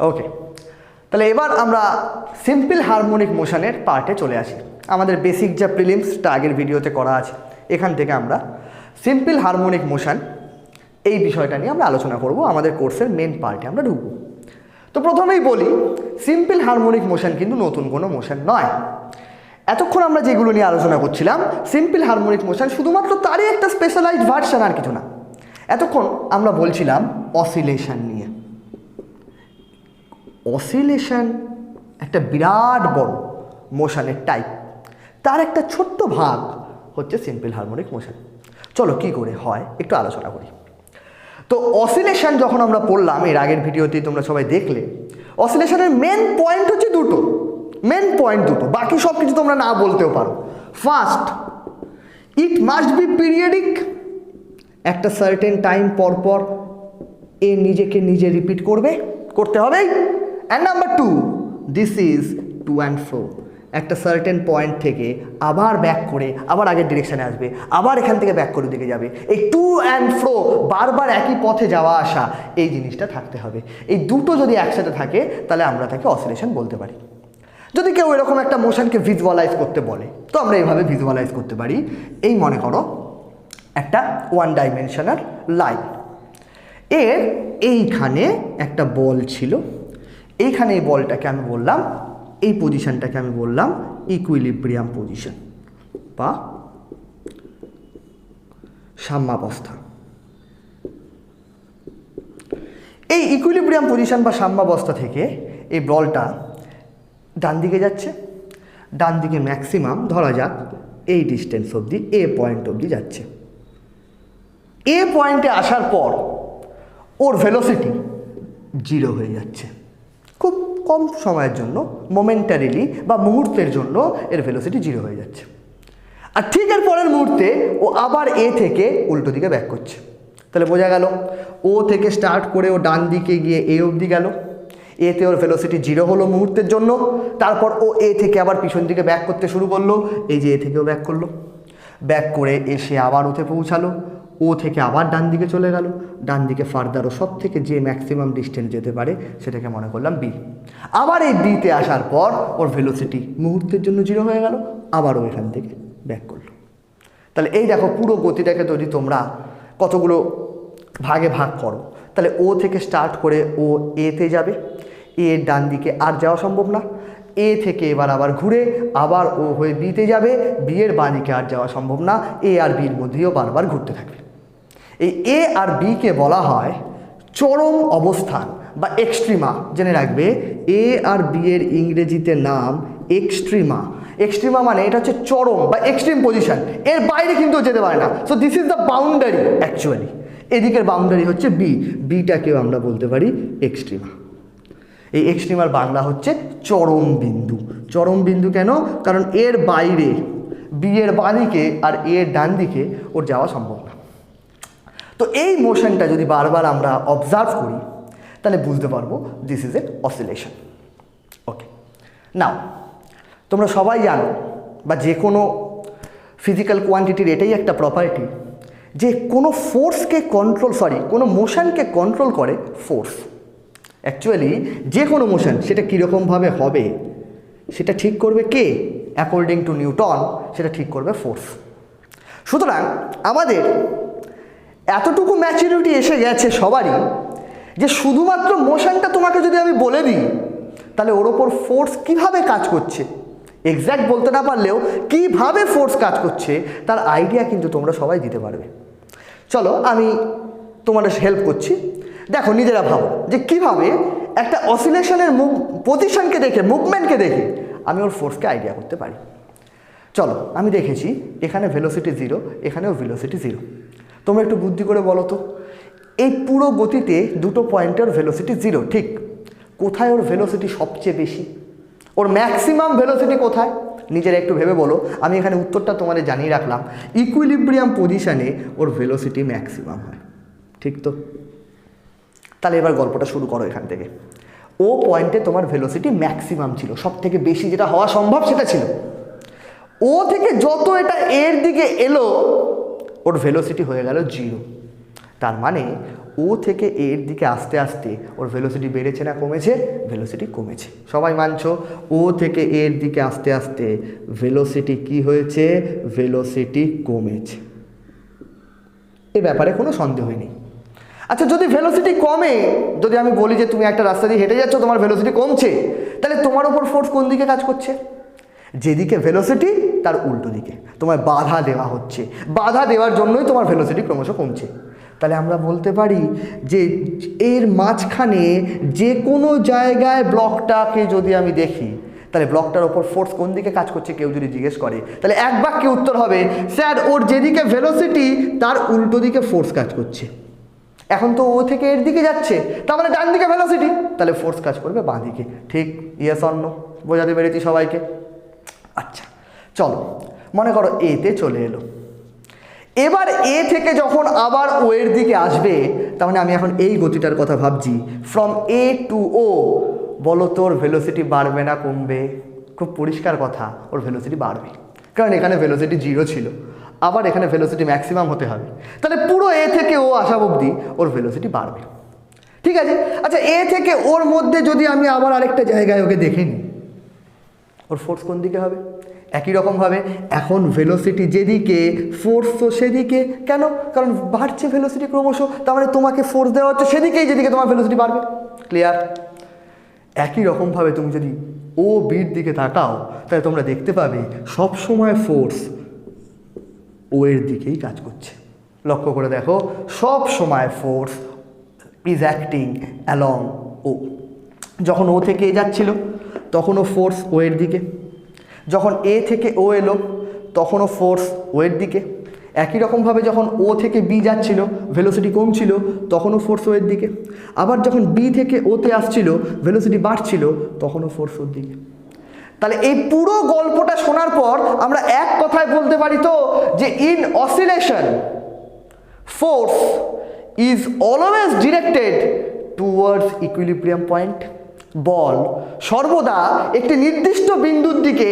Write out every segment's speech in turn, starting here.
ওকে, তাহলে এবার আমরা সিম্পল হারমোনিক মোশনের পার্টে চলে আসি। আমাদের বেসিক যা প্রিলিমসটা আগের ভিডিওতে করা আছে, এখান থেকে আমরা সিম্পল হারমোনিক মোশন এই বিষয়টা নিয়ে আমরা আলোচনা করব, আমাদের কোর্সের মেন পার্টে আমরা ঢুকবো। তো প্রথমেই বলি, সিম্পল হারমোনিক মোশন কিন্তু নতুন কোনো মোশন নয়। এতক্ষণ আমরা যেগুলো নিয়ে আলোচনা করছিলাম, সিম্পল হারমোনিক মোশন শুধুমাত্র তারই একটা স্পেশালাইজড ভার্সন, আর কিছু না। এতক্ষণ আমরা বলছিলাম অসিলেশন নিয়ে। অসিলেশন একটা বিরাট বড় মোশনের টাইপ, তার একটা ছোট্ট ভাগ হচ্ছে সিম্পল হারমোনিক মোশন। চলো কি করে হয় একটু আলোচনা করি। তো অসিলেশন যখন আমরা পড়লাম, এর আগের ভিডিওতেই তোমরা সবাই দেখলে, অসিলেশনের মেন পয়েন্ট হচ্ছে দুটো, মেন পয়েন্ট দুটো, বাকি সব কিছু তোমরা না বলতেও পারো। First, it must be periodic, একটা সার্টেন টাইম পর পর এ নিজেকে নিজে রিপিট করতে হবেই। And number two, this is to and fro, একটা সার্টেন পয়েন্ট থেকে আবার ব্যাক করে আবার আগের ডিরেকশানে আসবে, আবার এখান থেকে ব্যাক করে দিকে যাবে। এই টু অ্যান্ড ফ্রো, বারবার একই পথে যাওয়া আসা, এই জিনিসটা থাকতে হবে। এই দুটো যদি একসাথে থাকে তাহলে আমরা তাকে অসিলেশন বলতে পারি। যদি কেউ এরকম একটা মোশনকে ভিজুয়ালাইজ করতে বলে, তো আমরা এইভাবে ভিজুয়ালাইজ করতে পারি। এই মনে করো একটা ওয়ান ডাইমেনশনাল লাইন, এর এইখানে একটা বল ছিল, এইখানে এই বলটাকে আমি বললাম, এই পজিশনটাকে আমি বললাম ইকুইলিব্রিয়াম পজিশন বা সাম্যাবস্থা। এই ইকুইলিব্রিয়াম পজিশন বা সাম্যাবস্থা থেকে এই বলটা ডান দিকে যাচ্ছে, ডান দিকে ম্যাক্সিমাম ধরা যাক এই ডিস্টেন্স অবধি, এ পয়েন্ট অবধি যাচ্ছে। এ পয়েন্টে আসার পর ওর ভেলোসিটি 0 হয়ে যাচ্ছে। খুব কম সময়ের জন্য, মোমেন্টারিলি বা মুহূর্তের জন্য এর ভেলোসিটি 0 হয়ে যাচ্ছে। আর ঠিক এর পরের মুহূর্তে ও আবার এ থেকে উল্টো দিকে ব্যাক করছে। তাহলে বোঝা গেল, ও থেকে স্টার্ট করে ও ডান দিকে গিয়ে এ অবধি গেল, এতে ওর ভেলোসিটি 0 হলো মুহূর্তের জন্য। তারপর ও এ থেকে আবার পিছন দিকে ব্যাক করতে শুরু করলো, এই যে এ থেকেও ব্যাক করলো, ব্যাক করে এসে আবার ওতে পৌঁছালো, ও থেকে আবার ডান দিকে চলে গেল, ডান দিকে ফার্দারও সব থেকে যে ম্যাক্সিমাম ডিস্টেন্স যেতে পারে সেটাকে মনে করলাম বি। আবার এই বিতে আসার পর ওর ভেলোসিটি মুহূর্তের জন্য 0 হয়ে গেল, আবারও এখান থেকে ব্যাক করলো। তাহলে এই দেখো পুরো গতিটাকে যদি তোমরা কতগুলো ভাগে ভাগ করো, তাহলে ও থেকে স্টার্ট করে ও এতে যাবে, এর ডান দিকে আর যাওয়া সম্ভব না, এ থেকে এবার আবার ঘুরে আবার ও হয়ে বিতে যাবে, বি এর বাঁ দিকে আর যাওয়া সম্ভব না, এ আর বির মধ্যেও বারবার ঘুরতে থাকবে। এই এ আর বিকে বলা হয় চরম অবস্থান বা এক্সট্রিমা। জেনে রাখবে, এ আর বি এর ইংরেজিতে নাম এক্সট্রিমা। এক্সট্রিমা মানে এটা হচ্ছে চরম বা এক্সট্রিম পজিশন, এর বাইরে কিন্তু যেতে পারে না। So this is the boundary actually. এদিকের বাউন্ডারি হচ্ছে বি, বিটাকেও আমরা বলতে পারি এক্সট্রিমা। এই এক্সট্রিমার বাংলা হচ্ছে চরম বিন্দু। চরম বিন্দু কেন? কারণ এর বাইরে বি এর বাঁ দিকে আর এর ডান দিকে ওর যাওয়া সম্ভব না। তো এই মোশনটা যদি বারবার আমরা অবজার্ভ করি তাহলে বুঝতে পারবো দিস ইজ এ অসিলেশন। ওকে, নাও তোমরা সবাই জানো, বা যে কোনো ফিজিক্যাল কোয়ান্টিটির এটাই একটা প্রপার্টি, যে কোনো ফোর্সকে কোনো মোশনকে কন্ট্রোল করে ফোর্স। অ্যাকচুয়ালি যে কোনো মোশন সেটা কীরকমভাবে হবে সেটা ঠিক করবে কে? অ্যাকর্ডিং টু নিউটন সেটা ঠিক করবে ফোর্স। সুতরাং আমাদের এতটুকু ম্যাচুরিটি এসে গেছে সবারই, যে শুধুমাত্র মোশনটা তোমাকে যদি আমি বলে দিই তাহলে ওর ওপর ফোর্স কীভাবে কাজ করছে, এক্স্যাক্ট বলতে না পারলেও কীভাবে ফোর্স কাজ করছে তার আইডিয়া কিন্তু তোমরা সবাই দিতে পারবে। চলো আমি তোমাদের হেল্প করছি। দেখো, নিজেরা ভাবো যে কীভাবে একটা অসিলেশনের পজিশনকে দেখে, মুভমেন্টকে দেখে আমি ওর ফোর্সকে আইডিয়া করতে পারি। চলো, আমি দেখেছি এখানে ভেলোসিটি 0, এখানেও ভেলোসিটি 0। তোমরা একটু বুদ্ধি করে বলো তো, এই পুরো গতিতে দুটো পয়েন্টের ভেলোসিটি 0, ঠিক? কোথায় ওর ভেলোসিটি সবচেয়ে বেশি? ওর ম্যাক্সিমাম ভেলোসিটি কোথায়? নিজেরা একটু ভেবে বলো। আমি এখানে উত্তরটা তোমাদের জানিয়ে রাখলাম, ইকুইলিব্রিয়াম পজিশানে ওর ভেলোসিটি ম্যাক্সিমাম হয়, ঠিক তো? তাহলে এবার গল্পটা শুরু করো এখান থেকে। ও পয়েন্টে তোমার ভেলোসিটি ম্যাক্সিমাম ছিল, সব থেকে বেশি যেটা হওয়া সম্ভব সেটা ছিল। ও থেকে যত এটা এর দিকে এলো ওর ভেলোসিটি হয়ে গেল 0। তার মানে ও থেকে এর দিকে আস্তে আস্তে ওর ভেলোসিটি বেড়েছে না কমেছে? ভেলোসিটি কমেছে। সবাই মানছো? ও থেকে এর দিকে আস্তে আস্তে ভেলোসিটি কি হয়েছে? ভেলোসিটি কমেছে। এ ব্যাপারে কোনো সন্দেহই নেই। আচ্ছা, যদি ভেলোসিটি কমে, যদি আমি বলি যে তুমি একটা রাস্তা দিয়ে হেঁটে যাচ্ছ, তোমার ভেলোসিটি কমছে, তাহলে তোমার উপর ফোর্স কোন দিকে কাজ করছে? যেদিকে ভেলোসিটি তার উল্টো দিকে তোমায় বাধা দেওয়া হচ্ছে। বাধা দেওয়ার জন্যই তোমার ভেলোসিটি ক্রমশ কমছে। তাহলে আমরা বলতে পারি যে এর মাঝখানে যে কোনো জায়গায় ব্লকটাকে যদি আমি দেখি, তাহলে ব্লকটার ওপর ফোর্স কোন দিকে কাজ করছে কেউ যদি জিজ্ঞেস করে, তাহলে এক বাক্যে উত্তর হবে, স্যার ওর যেদিকে ভেলোসিটি তার উল্টো দিকে ফোর্স কাজ করছে। এখন তো ও থেকে এর দিকে যাচ্ছে, তার মানে ডান দিকে ভেলোসিটি, তাহলে ফোর্স কাজ করবে বাঁ দিকে। ঠিক? Yes or no? বোঝাতে পেরেছি সবাইকে? আচ্ছা, চলো মনে করো এতে চলে এলো। এবার এ থেকে যখন আবার ও এর দিকে আসবে, তার মানে আমি এখন এই গতিটার কথা ভাবছি, ফ্রম এ টু ও, বলো তোর ভেলোসিটি বাড়বে না কমবে? খুব পরিষ্কার কথা, ওর ভেলোসিটি বাড়বে, কারণ এখানে ভেলোসিটি 0 ছিল, আবার এখানে ভেলোসিটি ম্যাক্সিমাম হতে হবে, তাহলে পুরো এ থেকে ও আসা অবধি ওর ভেলোসিটি বাড়বে। ঠিক আছে? আচ্ছা, এ থেকে ওর মধ্যে যদি আমি আবার আরেকটা জায়গায় ওকে দেখে নিই, ওর ফোর্স কোন দিকে হবে? একই রকমভাবে এখন ভেলোসিটি যেদিকে, ফোর্সও সেদিকে। কেন? কারণ বাড়ছে ভেলোসিটি ক্রমশ, তার মানে তোমাকে ফোর্স দেওয়া হচ্ছে সেদিকেই যেদিকে তোমার ভেলোসিটি বাড়বে। ক্লিয়ার? একই রকমভাবে তুমি যদি ও বির দিকে তাকাও, তাহলে তোমরা দেখতে পাবে সব সময় ফোর্স ও এর দিকেই কাজ করছে। লক্ষ্য করে দেখো, সব সময় ফোর্স ইজ অ্যাক্টিং অ্যালং ও। যখন ও থেকে এ যাচ্ছিল তখনও ফোর্স ও এর দিকে, যখন এ থেকে ও এলো তখনও ফোর্স ও এর দিকে। একই রকমভাবে যখন ও থেকে বি যাচ্ছিল, ভেলোসিটি কমছিল, তখনও ফোর্স ও এর দিকে। আবার যখন বি থেকে ওতে আসছিল, ভেলোসিটি বাড়ছিল, তখনও ফোর্স ওর দিকে। তাহলে এই পুরো গল্পটা শোনার পর আমরা এক কথায় বলতে পারি তো যে in oscillation force is always directed towards equilibrium point. বল সর্বদা একটি নির্দিষ্ট বিন্দুর দিকে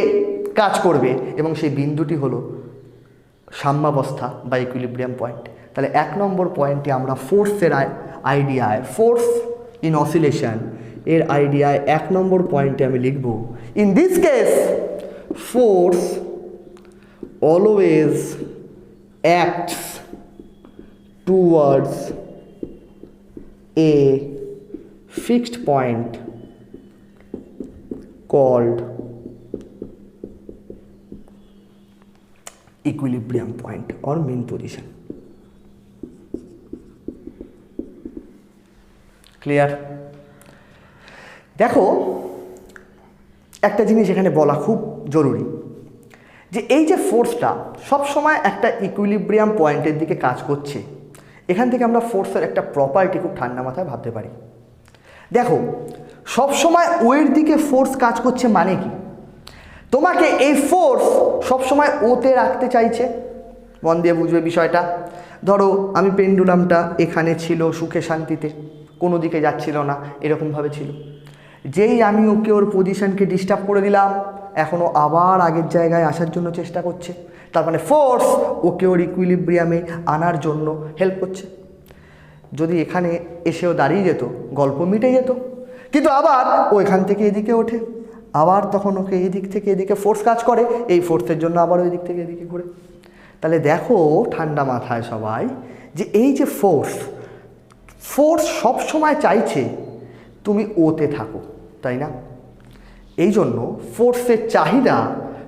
কাজ করবে এবং সেই বিন্দুটি হলো সাম্যাবস্থা বা ইকুইলিব্রিয়াম পয়েন্ট। তাহলে 1 নম্বর পয়েন্টে আমরা ফোর্সের আইডিয়ায়, ফোর্স ইন অসিলেশন এর আইডিয়ায় 1 নম্বর পয়েন্টে আমি লিখব, in this case force always acts towards A fixed point called equilibrium point or mean position. Clear? দেখো, একটা জিনিস এখানে বলা খুব জরুরি, যে এই যে ফোর্সটা সবসময় একটা ইকুইলিব্রিয়াম পয়েন্টের দিকে কাজ করছে, এখান থেকে আমরা ফোর্সের একটা প্রপার্টি খুব ঠান্ডা মাথায় ভাবতে পারি। দেখো, সবসময় ওয়ের দিকে ফোর্স কাজ করছে মানে কি? তোমাকে এই ফোর্স সবসময় ওতে রাখতে চাইছে। মন দিয়ে বুঝবে বিষয়টা। ধরো আমি পেন্ডুলামটা এখানে ছিল সুখে শান্তিতে, কোনো দিকে যাচ্ছিল না, এরকমভাবে ছিল। যেই আমি ওকে ওর পজিশনকে ডিস্টার্ব করে দিলাম, এখনও আবার আগের জায়গায় আসার জন্য চেষ্টা করছে। তার মানে ফোর্স ওকে ওর ইকুইলিব্রিয়ামে আনার জন্য হেল্প করছে। যদি এখানে এসেও দাঁড়িয়ে যেত, গল্প মিটে যেত, কিন্তু আবার ও এখান থেকে এদিকে ওঠে, আবার তখন ওকে এদিক থেকে এদিকে ফোর্স কাজ করে, এই ফোর্সের জন্য আবার ওই দিক থেকে এদিকে ঘুরে। তাহলে দেখো ঠান্ডা মাথায় সবাই, যে এই যে ফোর্স সবসময় চাইছে তুমি ওতে থাকো, তাই না? এই জন্য ফোর্সের চাহিদা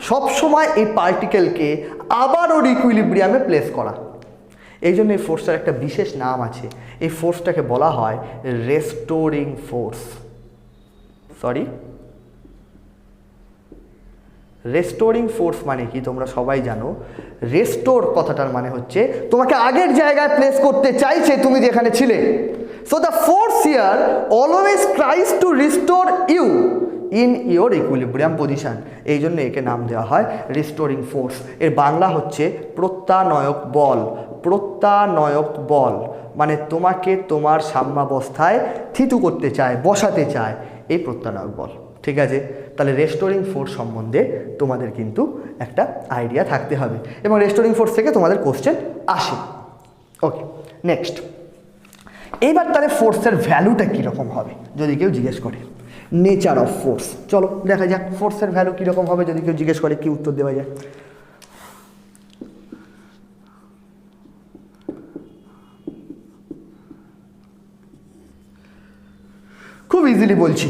সবসময় এই পার্টিকেলকে আবার ওর ইকুইলিব্রিয়ামে প্লেস করা। এই জন্য এই ফোর্সটার একটা বিশেষ নাম আছে, এই ফোর্সটাকে বলা হয় রেস্টোরিং ফোর্স। রেস্টোরিং ফোর্স মানে কি তোমরা সবাই জানো। রেস্টোর কথাটার মানে হচ্ছে তোমাকে আগের জায়গায় প্লেস করতে চাইছে তুমি যেখানে ছিলে। So the force here always tries to restore you in your equilibrium position. এই জন্য একে নাম দেওয়া হয় রিস্টোরিং ফোর্স। এর বাংলা হচ্ছে প্রত্যানয়ক বল। প্রত্যানয়ক বল মানে তোমাকে তোমার সাম্যাবস্থায় থিতু করতে চায়, বসাতে চায়, এই প্রত্যানয়ক বল। ঠিক আছে? তাহলে রেস্টোরিং ফোর্স সম্বন্ধে তোমাদের কিন্তু একটা আইডিয়া থাকতে হবে এবং রেস্টোরিং ফোর্স থেকে তোমাদের কোশ্চেন আসে। ওকে, নেক্সট এইবার তাহলে ফোর্সের ভ্যালুটা কীরকম হবে যদি কেউ জিজ্ঞেস করে, নেচার অফ ফোর্স। চলো দেখা যাক ফোর্সের ভ্যালু কীরকম হবে যদি কেউ জিজ্ঞেস করে, কি উত্তর দেওয়া যায়। খুব ইজিলি বলছি,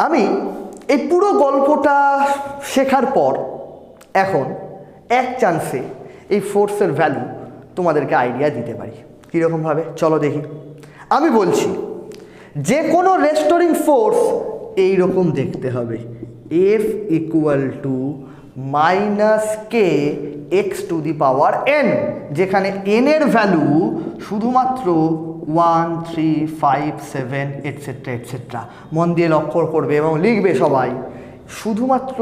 আমি এই পুরো গল্পটা শেখার পর এখন এক চান্সে এই ফোর্সের ভ্যালু তোমাদেরকে আইডিয়া দিতে পারি। কীরকমভাবে চলো দেখি। আমি বলছি যে কোনো রেস্টোরিং ফোর্স এইরকম দেখতে হবে, F equal to minus K x to the power N, যেখানে এন এর ভ্যালু শুধুমাত্র 1, 3, 5, 7 এটসেট্রা এটসেট্রা। মন দিয়ে লক্ষ্য করবে এবং লিখবে সবাই, শুধুমাত্র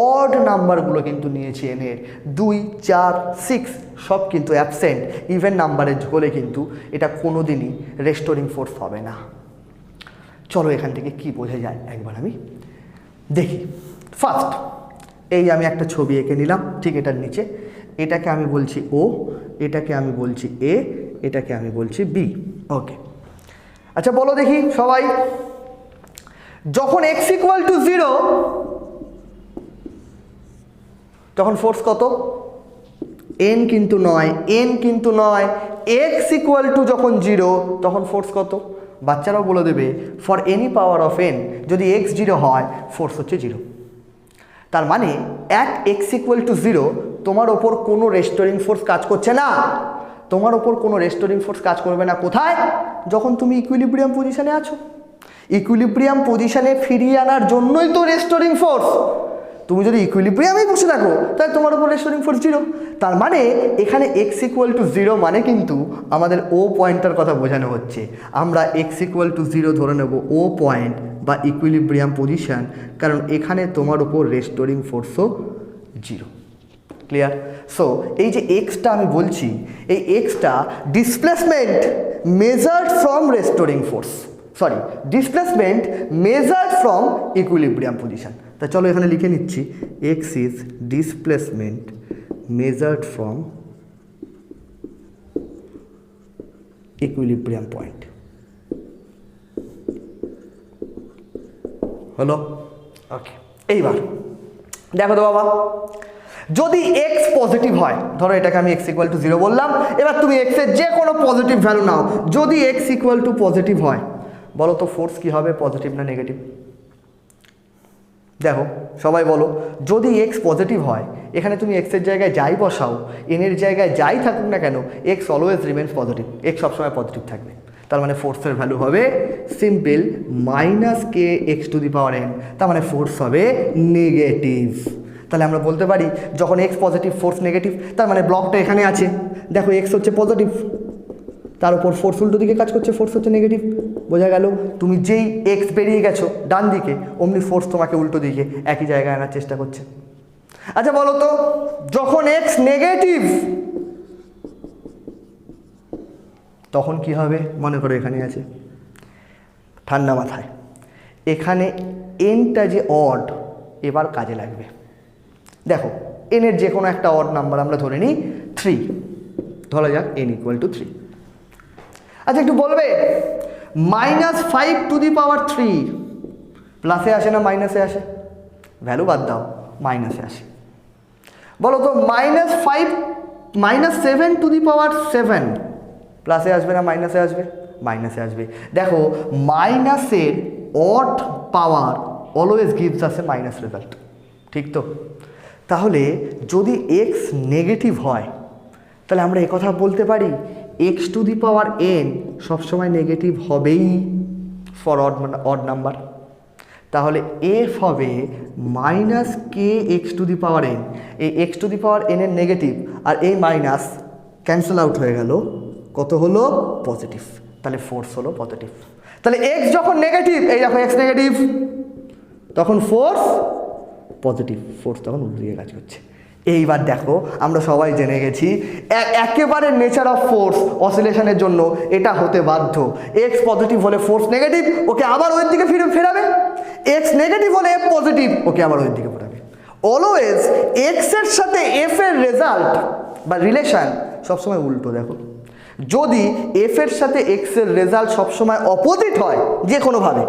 অড নাম্বারগুলো কিন্তু নিয়েছি এনের, 2, 4, 6 সব কিন্তু অ্যাবসেন্ট। ইভেন নাম্বারের হলে কিন্তু এটা কোনো দিনই রেস্টোরিং ফোর্স হবে না। চলো এখান থেকে কি বোঝা যায় একবার আমি দেখি। ফার্স্ট এই আমি একটা ছবি এঁকে নিলাম, ঠিক এটার নিচে এটাকে আমি বলছি ও, এটাকে আমি বলছি এ, এটাকে আমি বলছি বি। ওকে, আচ্ছা বলো দেখি সবাই, যখন x ইকুয়াল টু 0 তখন ফোর্স কত? n কিন্তু নয়, n কিন্তু নয়। x ইকুয়াল টু যখন 0 তখন ফোর্স কত? বাচ্চারাও বলে দেবে, for any power of n যদি x 0 হয় ফোর্স হচ্ছে 0। তার মানে এক x ইকুয়াল টু 0 তোমার ওপর কোনো রেস্টোরিং ফোর্স কাজ করছে না, তোমার ওপর কোনো রেস্টোরিং ফোর্স কাজ করবে না। কোথায়? যখন তুমি ইকুইলিব্রিয়াম পজিশনে আছো। ইকুইলিব্রিয়াম পজিশনে ফিরিয়ে আনার জন্যই তো রেস্টোরিং ফোর্স। তুমি যদি ইকুইলিব্রিয়ামেই বসে থাকো তাহলে তোমার উপর রেস্টোরিং ফোর্স 0। তার মানে এখানে x ইকুয়াল টু 0 মানে কিন্তু আমাদের ও পয়েন্টটার কথা বোঝানো হচ্ছে। আমরা x ইকুয়াল টু 0 ধরে নেব ও পয়েন্ট বা ইকুইলিব্রিয়াম পজিশন, কারণ এখানে তোমার উপর রেস্টোরিং ফোর্সও 0। ক্লিয়ার? সো এই যে এক্সটা আমি বলছি, এই extra displacement measured from restoring force, sorry displacement measured from equilibrium position. তা চলো এখানে লিখে নিচ্ছি, x is displacement measured from equilibrium point. হলো? ওকে, এইবার দেখো তো বাবা, যদি x পজিটিভ হয়, ধরো এটাকে আমি x ইকুয়াল টু 0 বললাম, এবার তুমি x এর যে কোনো পজিটিভ ভ্যালু নাও, যদি x ইকুয়াল টু পজিটিভ হয়, বলো তো ফোর্স কি হবে, পজিটিভ না নেগেটিভ? দেখো সবাই বলো, যদি x পজিটিভ হয়, এখানে তুমি x এর জায়গায় যাই বসাও, n এর জায়গায় যাই থাকুক না কেন, x always remains positive, x সবসময় পজিটিভ থাকবে। তার মানে ফোর্সের ভ্যালু হবে simple minus K x to the power N, তার মানে ফোর্স হবে নেগেটিভ। তাহলে আমরা বলতে পারি যখন x পজিটিভ ফোর্স নেগেটিভ, তার মানে ব্লকটা এখানে আছে, দেখো x হচ্ছে পজিটিভ, তার উপর ফোর্স উল্টো দিকে কাজ করছে, ফোর্স হচ্ছে নেগেটিভ। বোঝা গেল? তুমি যেই x বেরিয়ে গেছো ডান দিকে, অমনি ফোর্স তোমাকে উল্টো দিকে একই জায়গায় আনার চেষ্টা করছে। আচ্ছা বলো তো, যখন x নেগেটিভ তখন কি হবে? মনে করো এখানে আছে, ঠান্ডা মাথায় এখানে এনটা যে অড এবার কাজে লাগবে। দেখো এনের যে কোনো একটা অড নাম্বার আমরা ধরে নিই 3, ধরা যাক n ইকুয়াল টু 3। আচ্ছা একটু বলবে, -5 টু দি পাওয়ার 3 প্লাসে আসে না মাইনাসে আসে? ভ্যালু বাদ দাও, মাইনাসে আসে। বলো তো -7 টু দি পাওয়ার 7 প্লাসে আসবে না মাইনাসে আসবে? মাইনাসে আসবে। দেখো মাইনাসের অড পাওয়ার অলওয়েজ গিভস আস এ মাইনাস রেজাল্ট, ঠিক তো? তাহলে যদি x নেগেটিভ হয় তাহলে আমরা একথা বলতে পারি x to the power n সবসময় নেগেটিভ হবেই ফর অড নাম্বার। তাহলে f হবে minus K x to the power n। এই x to the power n এর নেগেটিভ আর এই মাইনাস ক্যান্সেল আউট হয়ে গেল, কত হলো? পজিটিভ। তাহলে ফোর্স হলো পজিটিভ। তাহলে x যখন নেগেটিভ, এই দেখো x নেগেটিভ, তখন ফোর্স পজিটিভ, ফোর্স তখন উল্টো দিকে কাজ করছে। এইবার দেখো আমরা সবাই জেনে গেছি একেবারে নেচার অফ ফোর্স অসিলেশনের জন্য এটা হতে বাধ্য। x পজিটিভ হলে ফোর্স নেগেটিভ, ওকে আবার ওই দিকে ফেরাবে। x নেগেটিভ হলে f পজিটিভ, ওকে আবার ওই দিকে ফেরাবে। অলওয়েজ x এর সাথে f এর রেজাল্ট বা রিলেশন সবসময় উল্টো। দেখো যদি এফ এর সাথে এক্স এর রেজাল্ট সবসময় অপোজিট হয় যে কোনোভাবে,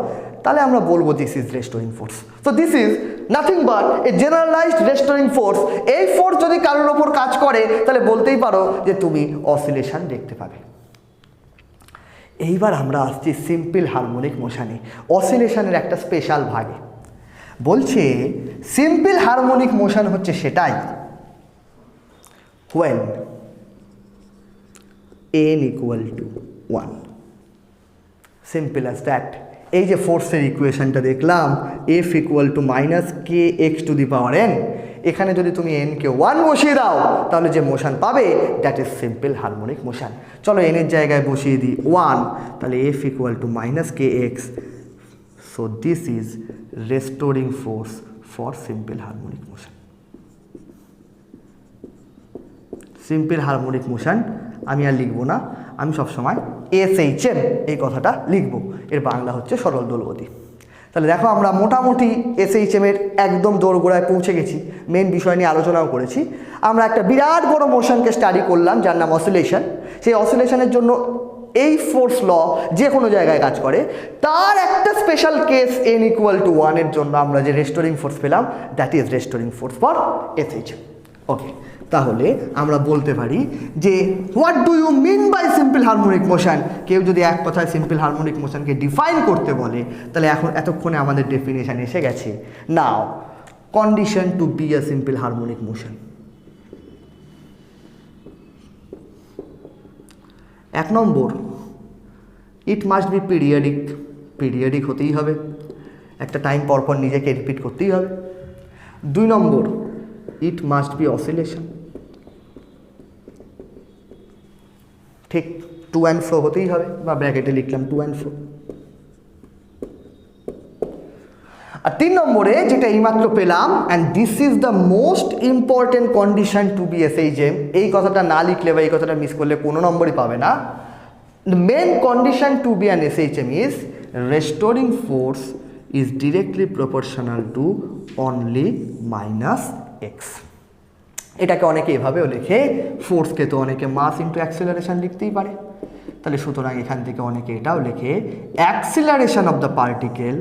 তাহলে আমরা বলবো this is restoring force. So this is nothing but A generalised restoring force. এই ফোর্স যদি কারোর ওপর কাজ করে তাহলে বলতেই পারো যে তুমি অসিলেশন দেখতে পাবে। এইবার আমরা আসছি সিম্পল হারমোনিক মোশনে, অসিলেশনের একটা স্পেশাল ভাগে। বলছে সিম্পল হারমোনিক মোশন হচ্ছে সেটাই when n equal to 1, simple as that। এই যে ফোর্সের ইকুয়েশনটা দেখলাম f equal to minus K x to the power n, এখানে যদি তুমি n কে 1 বসিয়ে দাও তাহলে যে মোশন পাবে that is simple harmonic motion. চলো n এর জায়গায় বসিয়ে দিই 1, তাহলে f equal to minus K x. So this is restoring force for simple harmonic motion. Simple harmonic motion আমি আর লিখবো না, আমি সবসময় এসএইচএম এই কথাটা লিখব, এর বাংলা হচ্ছে সরল দোলগতি। তাহলে দেখো আমরা মোটামুটি এসএইচএম এর একদম দোরগোড়ায় পৌঁছে গেছি, মেন বিষয় নিয়ে আলোচনাও করেছি। আমরা একটা বিরাট বড় মোশনকে স্টাডি করলাম যার নাম অসিলেশন। সেই অসিলেশনের জন্য এই ফোর্স ল যে কোনো জায়গায় কাজ করে, তার একটা special case n equal to 1 এর জন্য আমরা যে রেস্টোরিং ফোর্স পেলাম that is restoring force for SHM. Okay, তাহলে আমরা বলতে পারি যে what do you mean by simple harmonic motion. কেউ যদি এক কথায় সিম্পল হারমোনিক মোশনকে ডিফাইন করতে বলে তাহলে এতক্ষণে আমাদের ডেফিনেশন এসে গেছে। Now condition to be a simple harmonic motion. 1 number, it must be periodic, periodic হতেই হবে, একটা টাইম পরপর নিজেকে রিপিট করতেই হবে। 2 নম্বর, ইট মাস্ট বি অসিলেশন, ঠিক টু অ্যান্ড ফ্রো হতেই হবে, বা ব্র্যাকেটে লিখলাম টু অ্যান্ড ফ্রো। আর 3 নম্বরে যেটা এইমাত্র পেলাম, and this is the most important condition to be SHM, এই কথাটা না লিখলে বা এই কথাটা মিস করলে কোনো নম্বরই পাবে না। The main condition to be an SHM is restoring force is directly proportional to only minus x. এটাকে অনেকে এভাবেও লেখে, ফোর্সকে তো অনেকে মাস ইন্টু অ্যাক্সিলারেশন লিখতেই পারে, তাহলে সুতরাং এখান থেকে অনেকে এটাও লেখে acceleration of the particle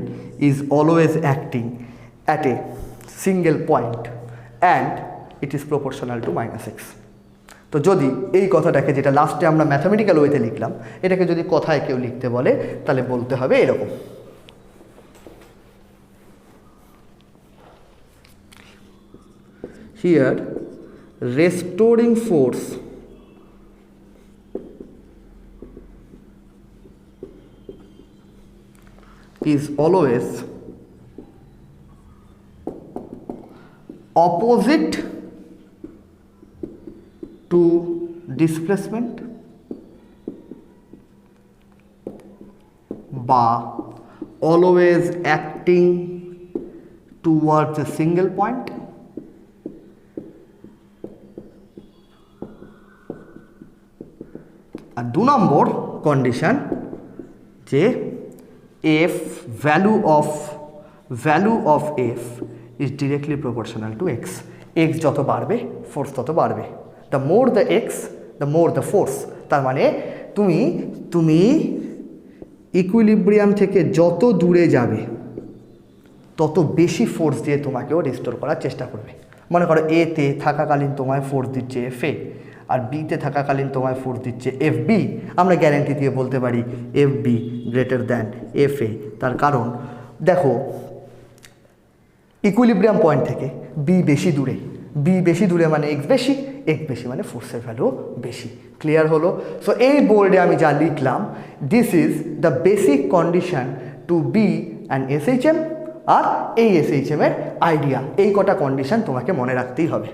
is always acting at a single point and it is proportional to minus x. তো যদি এই কথাটাকে, যেটা লাস্টে আমরা ম্যাথামেটিক্যাল ওয়েতে লিখলাম, এটাকে যদি কথায় কেউ লিখতে বলে তাহলে বলতে হবে এরকম। Here restoring force is always opposite to displacement বা always acting towards a single point আর 2 নম্বর কন্ডিশন যে F value of F is directly proportional to x. X যত বাড়বে ফোর্স তত বাড়বে, the more the x the more the force. তার মানে তুমি ইকুইলিব্রিয়াম থেকে যত দূরে যাবে তত বেশি ফোর্স দিয়ে তোমাকেও রিস্টোর করার চেষ্টা করবে। মনে করো এতে থাকাকালীন তোমায় ফোর্স দিচ্ছে এফ এ, আর বিতে থাকাকালীন তোমায় ফোর্স দিচ্ছে এফ বি। আমরা গ্যারান্টি দিয়ে বলতে পারি F B greater than F A. তার কারণ দেখো ইকুইলিব্রিয়াম পয়েন্ট থেকে বি বেশি দূরে মানে এক্স বেশি মানে ফোর্সের ভ্যালু বেশি। ক্লিয়ার হলো? সো এই বোর্ডে আমি যা লিখলাম, this is the basic condition to be an SHM. আর এই এসএইচএম এর আইডিয়া, এই কটা কন্ডিশন তোমাকে মনে রাখতেই হবে।